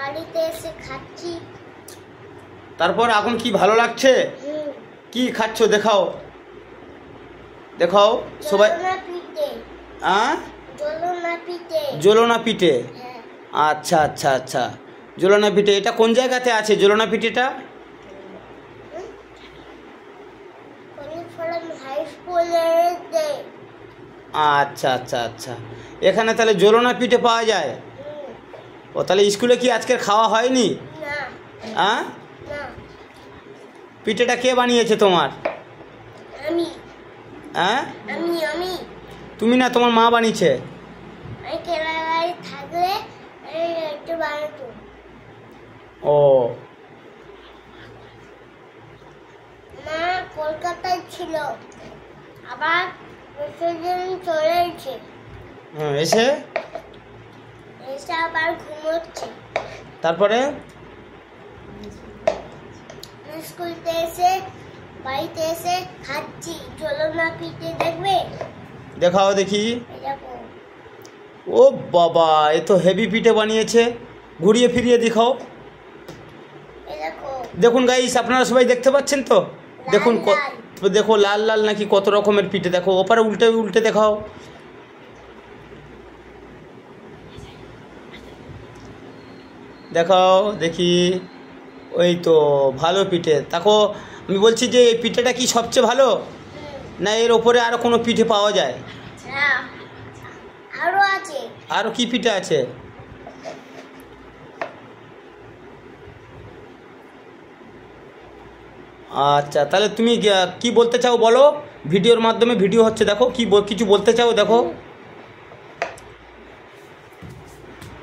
বাড়িতে এসে খাচ্ছি। তারপর এখন কি ভালো লাগছে? কি খাচ্ছ দেখাও, দেখাও সবাই। জ্বলনা পিঠে। আচ্ছা আচ্ছা আচ্ছা, জ্বলনা পিঠে। এটা কোন জায়গাতে আছে জ্বলনা পিঠেটা? আচ্ছা আচ্ছা আচ্ছা, এখানে তাহলে জ্বলনা পিঠে পাওয়া যায়। ও তাহলে স্কুলে কি আজকের খাওয়া হয়নি? হ্যাঁ, পিঠেটা কে বানিয়েছে তোমার? হ্যাঁ, তুমি না, তোমার মা বানিয়েছে। ও, মা কলকাতায় ছিল, আবার চলে এসেছে। এসে আবার ঘুমোচ্ছে। তারপরে স্কুল থেকে এসে বাড়িতে এসে খাচ্ছি জ্বলনা পিঠে। দেখবে? দেখাও দেখি। ও বাবা, এ তো হেভি পিঠে বানিয়েছে। ঘুরিয়ে ফিরিয়ে দেখাও। দেখুন গাইস, আপনারা সবাই দেখতে পাচ্ছেন তো? দেখুন, দেখো লাল লাল নাকি কত রকমের পিঠে। দেখো ওপারে উল্টে উল্টে দেখাও। দেখাও দেখি। ওই তো ভালো পিঠে। দেখো, আমি বলছি যে এই পিঠেটা কি সবচেয়ে ভালো, না এর ওপরে আরো কোনো পিঠে পাওয়া যায়? আরো আছে। আরো কি পিঠে আছে? আচ্ছা, তাহলে তুমি কি বলতে চাও বলো? ভিডিওর মাধ্যমে ভিডিও হচ্ছে, দেখো কি কিছু বলতে চাও, দেখো।